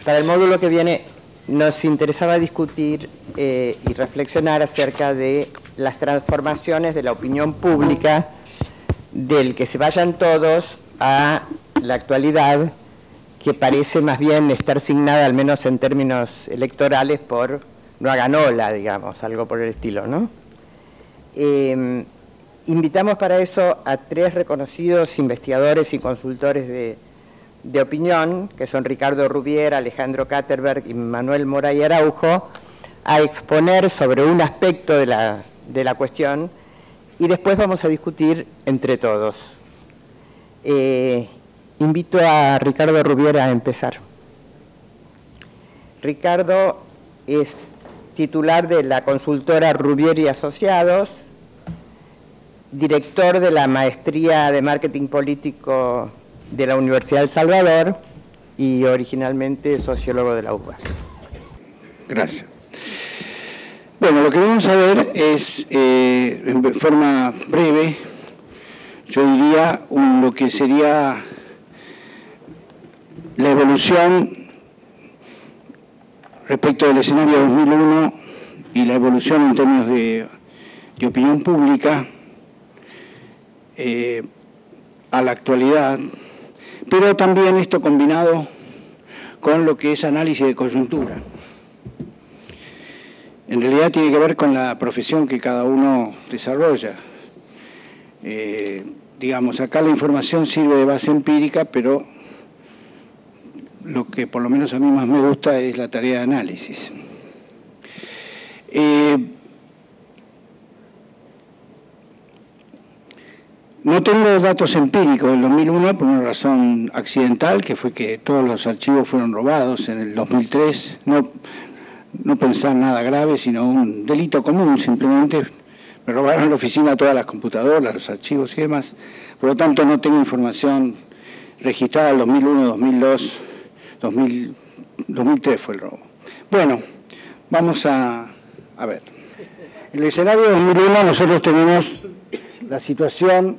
Para el módulo que viene nos interesaba discutir y reflexionar acerca de las transformaciones de la opinión pública del que se vayan todos a la actualidad, que parece más bien estar signada, al menos en términos electorales, por no hagan ola, digamos, algo por el estilo, ¿no? Invitamos para eso a 3 reconocidos investigadores y consultores de opinión, que son Ricardo Rubiera, Alejandro Katterberg y Manuel Moray Araujo, a exponer sobre un aspecto de la cuestión, y después vamos a discutir entre todos. Invito a Ricardo Rubiera a empezar. Ricardo es titular de la consultora Rubiera y Asociados, director de la Maestría de Marketing Político de la Universidad del Salvador y originalmente sociólogo de la UBA. Gracias. Bueno, lo que vamos a ver es, en forma breve, yo diría lo que sería la evolución respecto del escenario 2001 y la evolución en términos de opinión pública a la actualidad, pero también esto combinado con lo que es análisis de coyuntura. En realidad tiene que ver con la profesión que cada uno desarrolla. Digamos, acá la información sirve de base empírica, pero lo que por lo menos a mí más me gusta es la tarea de análisis. No tengo datos empíricos del 2001 por una razón accidental, que fue que todos los archivos fueron robados en el 2003. No pensar nada grave, sino un delito común, simplemente me robaron en la oficina todas las computadoras, los archivos y demás. Por lo tanto, no tengo información registrada del 2001, 2002, 2003 fue el robo. Bueno, vamos a ver. En el escenario de 2001 nosotros tenemos la situación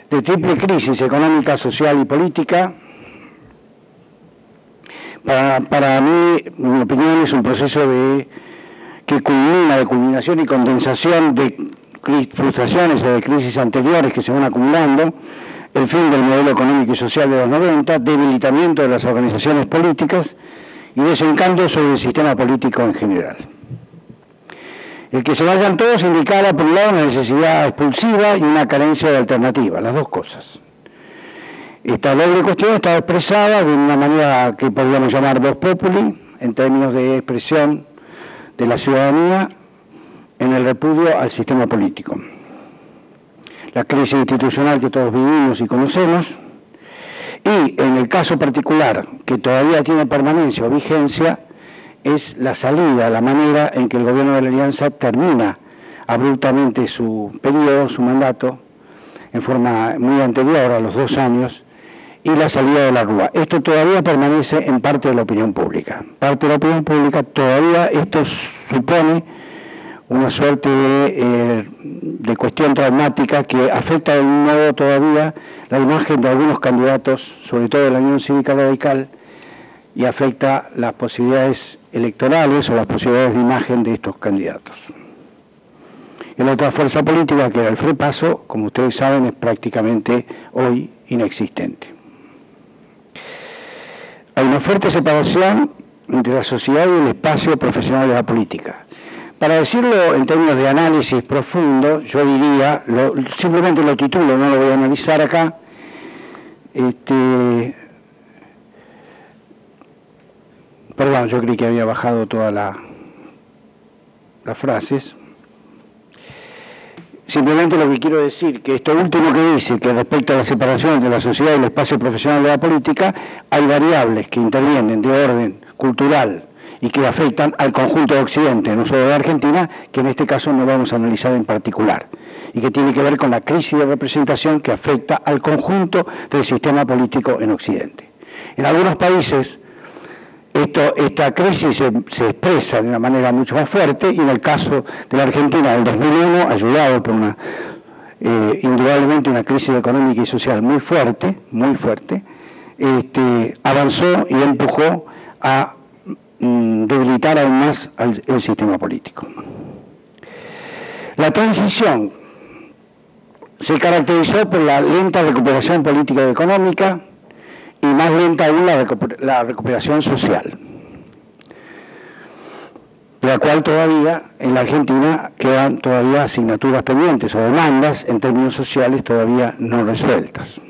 de triple crisis económica, social y política. Para mí, en mi opinión, es un proceso que culmina, de culminación y condensación de frustraciones o de crisis anteriores que se van acumulando, el fin del modelo económico y social de los 90, debilitamiento de las organizaciones políticas y desencanto sobre el sistema político en general. El que se vayan todos indicara, por un lado, una necesidad expulsiva y una carencia de alternativa, las dos cosas. Esta doble cuestión está expresada de una manera que podríamos llamar vox populi, en términos de expresión de la ciudadanía en el repudio al sistema político. La crisis institucional que todos vivimos y conocemos, y en el caso particular, que todavía tiene permanencia o vigencia, es la salida, la manera en que el gobierno de la Alianza termina abruptamente su periodo, su mandato, en forma muy anterior a los 2 años, y la salida de la Rúa. Esto todavía permanece en parte de la opinión pública. Parte de la opinión pública todavía esto supone una suerte de cuestión traumática que afecta de un modo todavía la imagen de algunos candidatos, sobre todo de la Unión Cívica Radical, y afecta las posibilidades electorales o las posibilidades de imagen de estos candidatos. Y la otra fuerza política, que era el FREPASO, como ustedes saben, es prácticamente hoy inexistente. Hay una fuerte separación entre la sociedad y el espacio profesional de la política. Para decirlo en términos de análisis profundo, yo diría, simplemente lo titulo, no lo voy a analizar acá, perdón, yo creí que había bajado todas las frases. Simplemente lo que quiero decir, que esto último que dice, que respecto a la separación entre la sociedad y el espacio profesional de la política, hay variables que intervienen de orden cultural y que afectan al conjunto de Occidente, no solo de Argentina, que en este caso no vamos a analizar en particular, y que tiene que ver con la crisis de representación que afecta al conjunto del sistema político en Occidente. En algunos países esta crisis se expresa de una manera mucho más fuerte, y en el caso de la Argentina del 2001, ayudado por indudablemente una crisis económica y social muy fuerte, avanzó y empujó a debilitar aún más el sistema político. La transición se caracterizó por la lenta recuperación política y económica y más lenta aún la recuperación social, de la cual todavía en la Argentina quedan todavía asignaturas pendientes o demandas en términos sociales todavía no resueltas.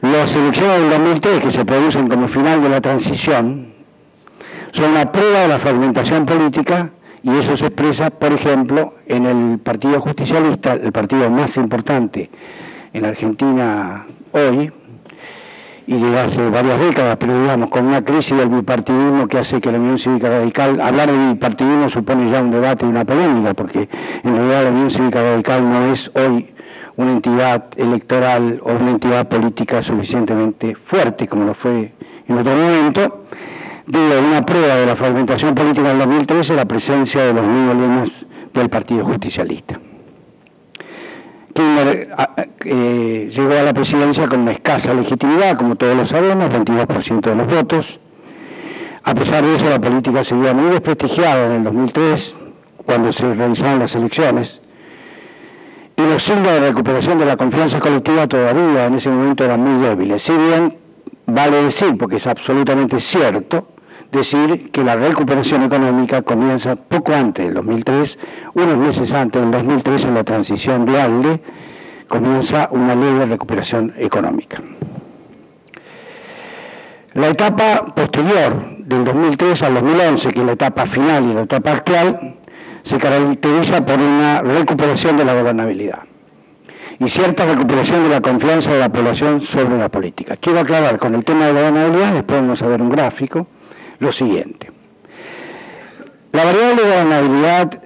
Las elecciones del 2003 que se producen como final de la transición son una prueba de la fragmentación política y eso se expresa, por ejemplo, en el Partido Justicialista, el partido más importante en la Argentina hoy, y desde hace varias décadas, pero digamos, con una crisis del bipartidismo que hace que la Unión Cívica Radical, hablar de bipartidismo supone ya un debate y una polémica, porque en realidad la Unión Cívica Radical no es hoy una entidad electoral o una entidad política suficientemente fuerte como lo fue en otro momento. Digo, una prueba de la fragmentación política del 2013 la presencia de los neolemas del Partido Justicialista. Kirchner llegó a la presidencia con una escasa legitimidad, como todos lo sabemos, 22% de los votos. A pesar de eso, la política seguía muy desprestigiada en el 2003, cuando se realizaron las elecciones, y los signos de recuperación de la confianza colectiva todavía en ese momento eran muy débiles. Si bien vale decir, porque es absolutamente cierto, decir que la recuperación económica comienza poco antes del 2003, unos meses antes del 2003, en la transición de Alde, comienza una leve recuperación económica. La etapa posterior, del 2003 al 2011, que es la etapa final y la etapa actual, se caracteriza por una recuperación de la gobernabilidad y cierta recuperación de la confianza de la población sobre la política. Quiero aclarar con el tema de la gobernabilidad, después vamos a ver un gráfico, lo siguiente. La variable de gobernabilidad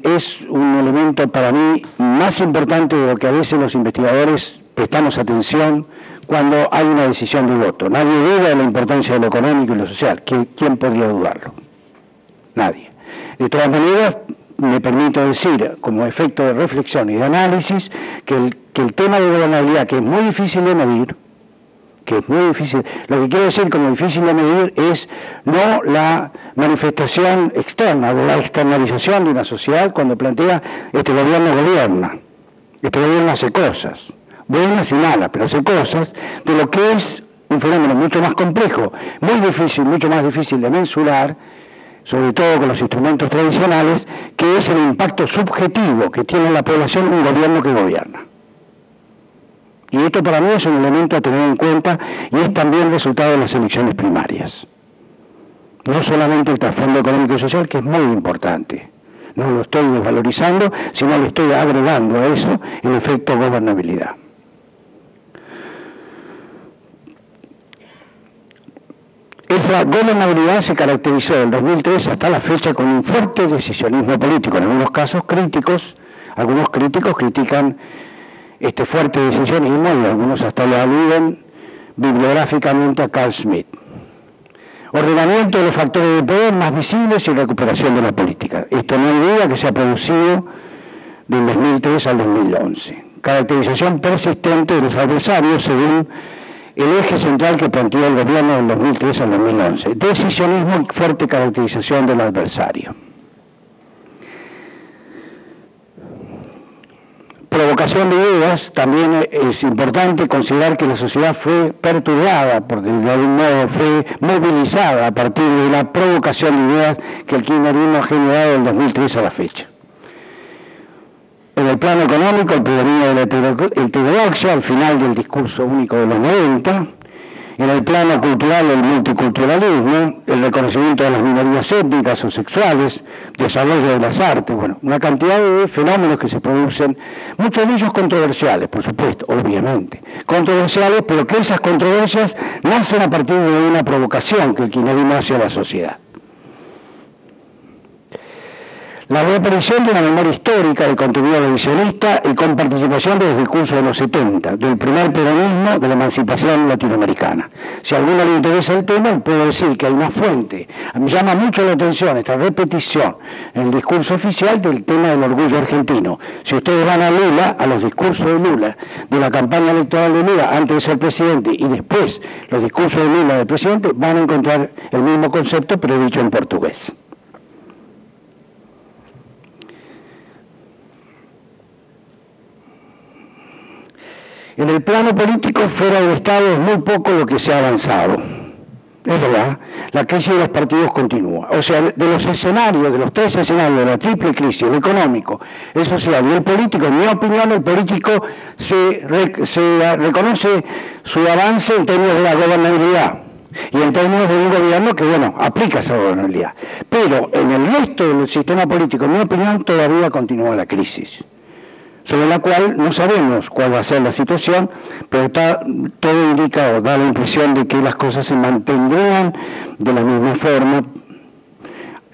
es un elemento para mí más importante de lo que a veces los investigadores prestamos atención cuando hay una decisión de voto. Nadie duda de la importancia de lo económico y lo social. ¿Quién podría dudarlo? Nadie. De todas maneras, me permito decir, como efecto de reflexión y de análisis, que el tema de gobernabilidad, que es muy difícil de medir, lo que quiero decir como difícil de medir es no la manifestación externa, de la externalización de una sociedad cuando plantea este gobierno gobierna, este gobierno hace cosas, buenas y malas, pero hace cosas, de lo que es un fenómeno mucho más complejo, muy difícil, mucho más difícil de mensurar, sobre todo con los instrumentos tradicionales, que es el impacto subjetivo que tiene en la población un gobierno que gobierna. Y esto para mí es un elemento a tener en cuenta y es también resultado de las elecciones primarias. No solamente el trasfondo económico y social, que es muy importante. No lo estoy desvalorizando, sino le estoy agregando a eso el efecto gobernabilidad. Esa gobernabilidad se caracterizó del 2003 hasta la fecha con un fuerte decisionismo político. En algunos casos críticos, algunos críticos critican este fuerte decisionismo y algunos hasta lo aluden bibliográficamente a Carl Schmitt. Ordenamiento de los factores de poder más visibles y recuperación de la política. Esto no hay duda que se ha producido del 2003 al 2011. Caracterización persistente de los adversarios según el eje central que planteó el gobierno del 2003 al 2011. Decisionismo y fuerte caracterización del adversario. Provocación de ideas, también es importante considerar que la sociedad fue perturbada, porque de algún modo fue movilizada a partir de la provocación de ideas que el kirchnerismo ha generado del 2003 a la fecha. En el plano económico, el predominio de la heterodoxia al final del discurso único de los 90, en el plano cultural, el multiculturalismo, el reconocimiento de las minorías étnicas o sexuales, desarrollo de las artes, bueno, una cantidad de fenómenos que se producen, muchos de ellos controversiales, por supuesto, obviamente, controversiales, pero que esas controversias nacen a partir de una provocación que el kirchnerismo hace a la sociedad. La reaparición de una memoria histórica de contenido revisionista y con participación de los discursos de los 70, del primer peronismo, de la emancipación latinoamericana. Si a alguno le interesa el tema, puedo decir que hay una fuente. Me llama mucho la atención esta repetición en el discurso oficial del tema del orgullo argentino. Si ustedes van a Lula, a los discursos de Lula, de la campaña electoral de Lula antes de ser presidente y después los discursos de Lula del presidente, van a encontrar el mismo concepto, pero dicho en portugués. En el plano político, fuera del Estado, es muy poco lo que se ha avanzado. Es verdad, la crisis de los partidos continúa. O sea, de los escenarios, de los tres escenarios, de la triple crisis, el económico, el social y el político, en mi opinión, el político se reconoce su avance en términos de la gobernabilidad y en términos de un gobierno que, bueno, aplica esa gobernabilidad. Pero en el resto del sistema político, en mi opinión, todavía continúa la crisis, sobre la cual no sabemos cuál va a ser la situación, pero todo indica o da la impresión de que las cosas se mantendrían de la misma forma,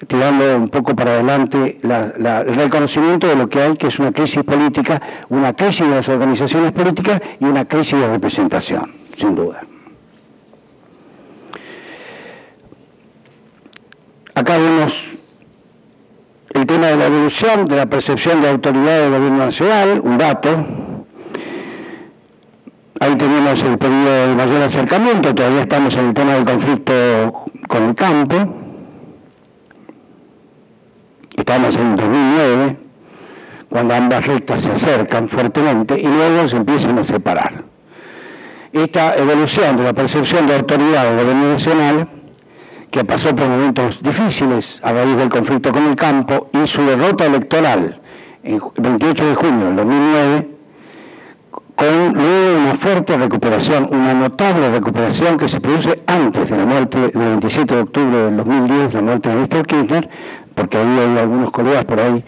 tirando un poco para adelante el reconocimiento de lo que hay, que es una crisis política, una crisis de las organizaciones políticas y una crisis de representación, sin duda. Acá vemos el tema de la evolución de la percepción de autoridad del gobierno nacional, un dato. Ahí tenemos el periodo de mayor acercamiento, todavía estamos en el tema del conflicto con el campo. Estamos en 2009, cuando ambas rectas se acercan fuertemente y luego se empiezan a separar. Esta evolución de la percepción de autoridad del gobierno nacional, que pasó por momentos difíciles a raíz del conflicto con el campo y su derrota electoral el 28 de junio del 2009, con luego una fuerte recuperación, una notable recuperación que se produce antes de la muerte del 27 de octubre del 2010, la muerte de Néstor Kirchner, porque hay algunos colegas por ahí,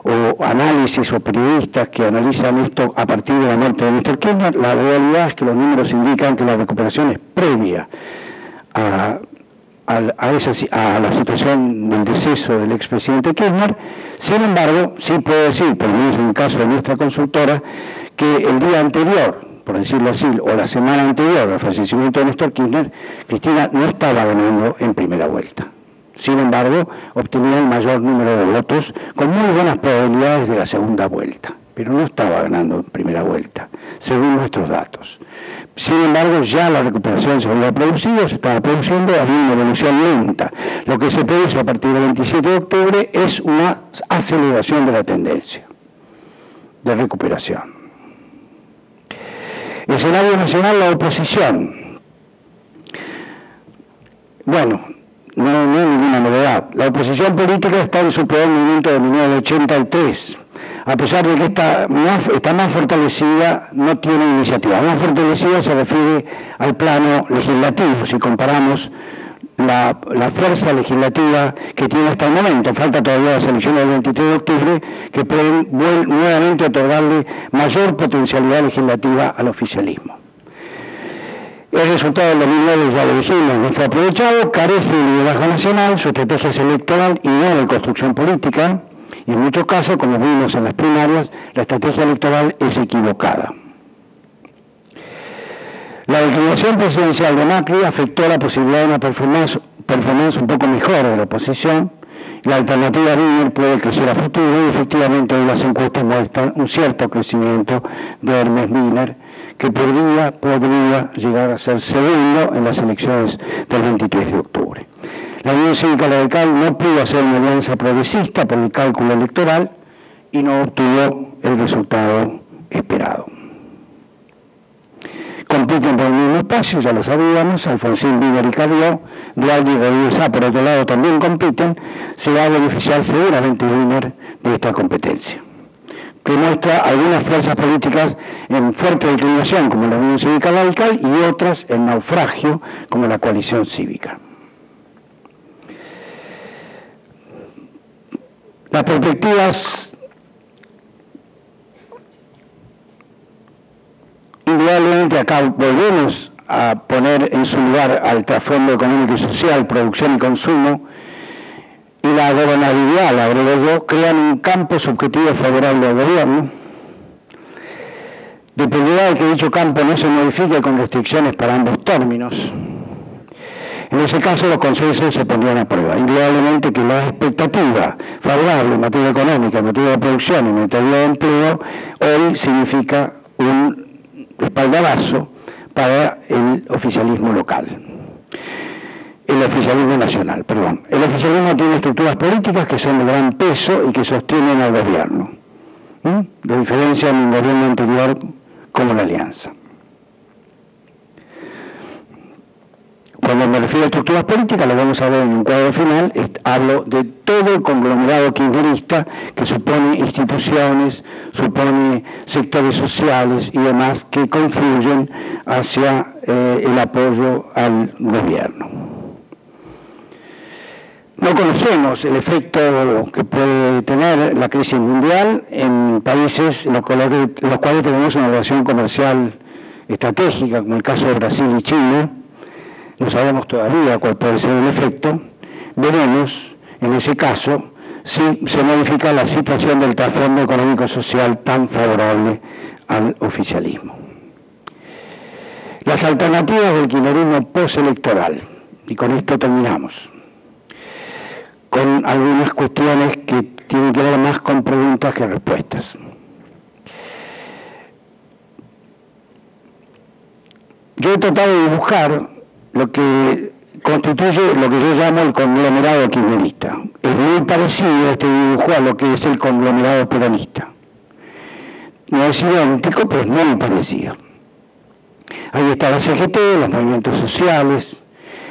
o análisis o periodistas que analizan esto a partir de la muerte de Néstor Kirchner. La realidad es que los números indican que la recuperación es previa a la situación del deceso del expresidente Kirchner. Sin embargo, sí puedo decir, por lo menos en el caso de nuestra consultora, que el día anterior, por decirlo así, o la semana anterior al fallecimiento de Néstor Kirchner, Cristina no estaba ganando en primera vuelta. Sin embargo, obtenía el mayor número de votos con muy buenas probabilidades de la segunda vuelta, pero no estaba ganando en primera vuelta, según nuestros datos. Sin embargo, ya la recuperación se había producido, se estaba produciendo, había una evolución lenta. Lo que se produce a partir del 27 de octubre es una aceleración de la tendencia de recuperación. Escenario nacional, la oposición. Bueno, no hay ninguna novedad. La oposición política está en su peor momento de 1983. A pesar de que está más fortalecida, no tiene iniciativa. Más fortalecida se refiere al plano legislativo, si comparamos la fuerza legislativa que tiene hasta el momento. Falta todavía las elecciones del 23 de octubre, que pueden nuevamente otorgarle mayor potencialidad legislativa al oficialismo. El resultado del 2009, ya lo dijimos, no fue aprovechado, carece de liderazgo nacional, su estrategia es electoral y no de construcción política. Y en muchos casos, como vimos en las primarias, la estrategia electoral es equivocada. La declinación presidencial de Macri afectó la posibilidad de una performance un poco mejor de la oposición. La alternativa Birner puede crecer a futuro y efectivamente hoy las encuestas muestran un cierto crecimiento de Hermes Birner, que podría llegar a ser segundo en las elecciones del 23 de octubre. La Unión Cívica Radical no pudo hacer una alianza progresista por el cálculo electoral y no obtuvo el resultado esperado. Compiten por el mismo espacio, ya lo sabíamos, Alfonsín, Birner y Carrió. Dualde y Rodríguez A, por otro lado, también compiten. Se va a beneficiar seguramente Birner de esta competencia, que muestra algunas fuerzas políticas en fuerte declinación, como la Unión Cívica Radical, y otras en naufragio, como la Coalición Cívica. Las perspectivas, indudablemente acá volvemos a poner en su lugar al trasfondo económico y social, producción y consumo, y y la gobernabilidad, la agrego yo, crean un campo subjetivo favorable al gobierno. Dependerá de que dicho campo no se modifique con restricciones para ambos términos. En ese caso, los consensos se pondrían a prueba. Indudablemente que la expectativa favorable en materia económica, en materia de producción y en materia de empleo, hoy significa un espaldarazo para el oficialismo local. El oficialismo nacional, perdón. El oficialismo tiene estructuras políticas que son de gran peso y que sostienen al gobierno. De diferencia en un gobierno anterior como la Alianza. Cuando me refiero a estructuras políticas, lo vamos a ver en un cuadro final, hablo de todo el conglomerado kirchnerista que supone instituciones, supone sectores sociales y demás que confluyen hacia el apoyo al gobierno. No conocemos el efecto que puede tener la crisis mundial en países en los cuales tenemos una relación comercial estratégica, como el caso de Brasil y Chile. No sabemos todavía cuál puede ser el efecto. Veremos, en ese caso, si se modifica la situación del trasfondo económico-social tan favorable al oficialismo. Las alternativas del kirchnerismo postelectoral, y con esto terminamos, con algunas cuestiones que tienen que ver más con preguntas que respuestas. Yo he tratado de dibujar lo que constituye lo que yo llamo el conglomerado kirchnerista. Es muy parecido este dibujo a lo que es el conglomerado peronista. No es idéntico, pero es muy parecido. Ahí está la CGT, los movimientos sociales,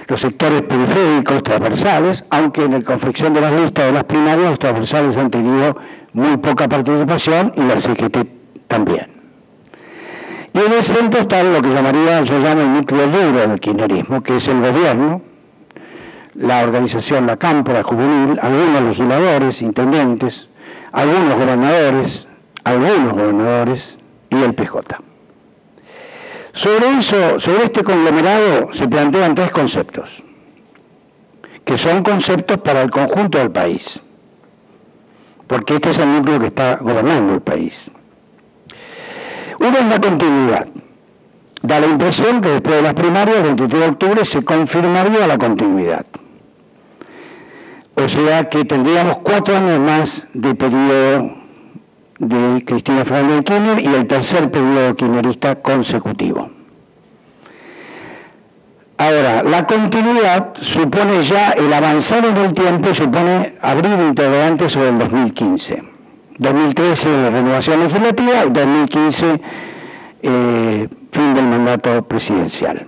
los sectores periféricos, transversales, aunque en la confección de las listas de las primarias los transversales han tenido muy poca participación y la CGT también. Y en el centro está lo que yo llamo el núcleo duro del kirchnerismo, que es el gobierno, la organización, la cámpora juvenil, algunos legisladores, intendentes, algunos gobernadores y el PJ. Sobre este conglomerado se plantean tres conceptos, que son conceptos para el conjunto del país, porque este es el núcleo que está gobernando el país. Uno es la continuidad. Da la impresión que después de las primarias, el 23 de octubre, se confirmaría la continuidad. O sea que tendríamos 4 años más de periodo de Cristina Fernández de Kirchner y el tercer periodo kirchnerista consecutivo. Ahora, la continuidad supone ya el avanzar en el tiempo y supone abrir interrogantes sobre el 2015. 2013 renovación legislativa y 2015 fin del mandato presidencial.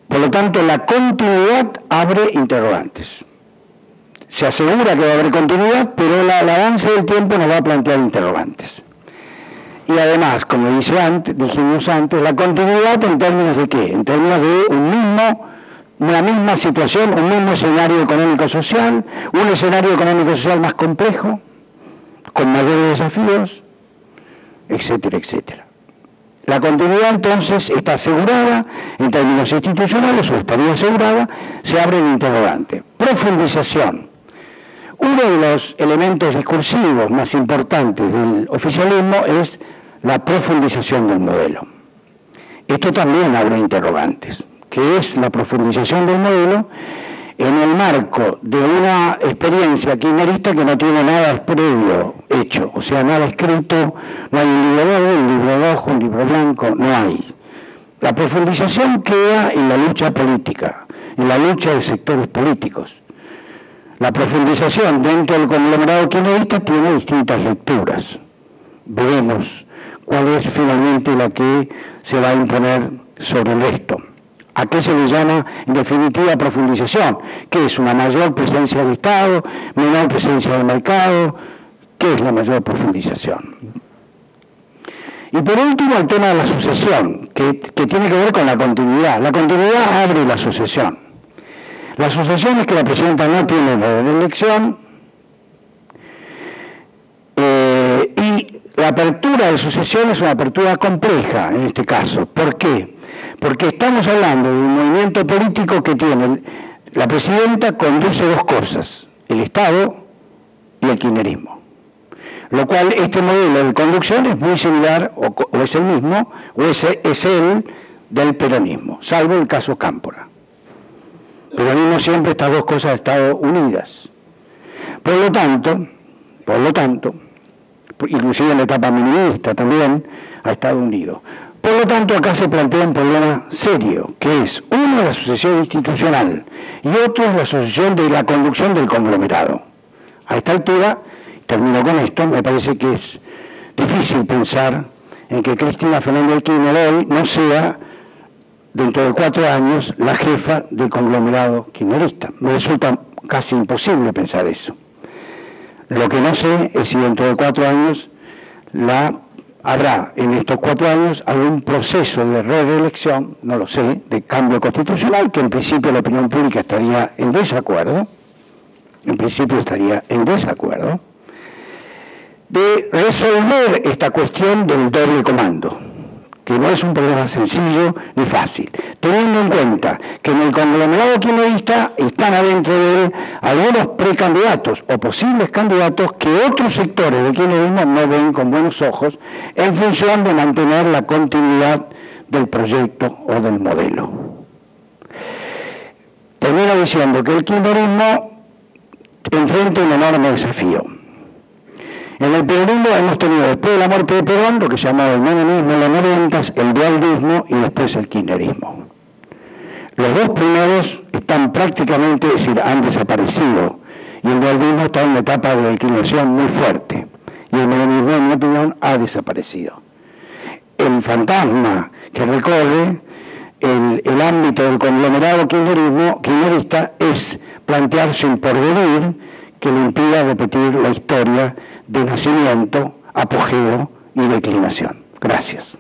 Por lo tanto, la continuidad abre interrogantes. Se asegura que va a haber continuidad, pero el avance del tiempo nos va a plantear interrogantes. Y además, como dijimos antes, la continuidad en términos de ¿qué? En términos de una misma situación, un mismo escenario económico-social, un escenario económico-social más complejo, con mayores desafíos, etcétera, etcétera. La continuidad entonces está asegurada en términos institucionales, o estaría asegurada, se abre el interrogante. Profundización. Uno de los elementos discursivos más importantes del oficialismo es la profundización del modelo. Esto también abre interrogantes. ¿Qué es la profundización del modelo? En el marco de una experiencia kirchnerista que no tiene nada previo hecho, o sea, nada escrito, no hay un libro verde, un libro rojo, un libro blanco, no hay. La profundización queda en la lucha política, en la lucha de sectores políticos. La profundización dentro del conglomerado kirchnerista tiene distintas lecturas. Veremos cuál es finalmente la que se va a imponer sobre el resto. ¿A qué se le llama, en definitiva, profundización? ¿Qué es una mayor presencia del Estado, menor presencia del mercado? ¿Qué es la mayor profundización? Y por último, el tema de la sucesión, que tiene que ver con la continuidad. La continuidad abre la sucesión. La sucesión es que la presidenta no tiene reelección y la apertura de sucesión es una apertura compleja en este caso. ¿Por qué? Porque estamos hablando de un movimiento político que tiene, la presidenta conduce dos cosas, el Estado y el kirchnerismo. Lo cual este modelo de conducción es muy similar, o es el mismo, o es el del peronismo, salvo el caso Cámpora. Peronismo siempre estas dos cosas han estado unidas. Por lo tanto, inclusive en la etapa menemista también ha estado unido. Por lo tanto, acá se plantea un problema serio, que es, uno, la sucesión institucional, y otro es la sucesión de la conducción del conglomerado. A esta altura, termino con esto, me parece que es difícil pensar en que Cristina Fernández de Kirchner hoy no sea, dentro de 4 años, la jefa del conglomerado kirchnerista. Me resulta casi imposible pensar eso. Lo que no sé es si dentro de 4 años habrá en estos 4 años algún proceso de reelección, no lo sé, de cambio constitucional, que en principio la opinión pública estaría en desacuerdo, de resolver esta cuestión del doble comando, que no es un problema sencillo ni fácil, teniendo en cuenta que en el conglomerado kirchnerista están adentro de él algunos precandidatos o posibles candidatos que otros sectores del kirchnerismo no ven con buenos ojos en función de mantener la continuidad del proyecto o del modelo. Termino diciendo que el kirchnerismo enfrenta un enorme desafío. En el peronismo hemos tenido, después de la muerte de Perón, lo que se llamaba el menemismo en los 90, el dualdismo y después el kirchnerismo. Los dos primeros están prácticamente, es decir, han desaparecido, y el dualdismo está en una etapa de declinación muy fuerte, y el menemismo, en mi opinión, ha desaparecido. El fantasma que recorre el ámbito del conglomerado kirchnerista es plantearse un porvenir que le impida repetir la historia de nacimiento, apogeo y declinación. Gracias.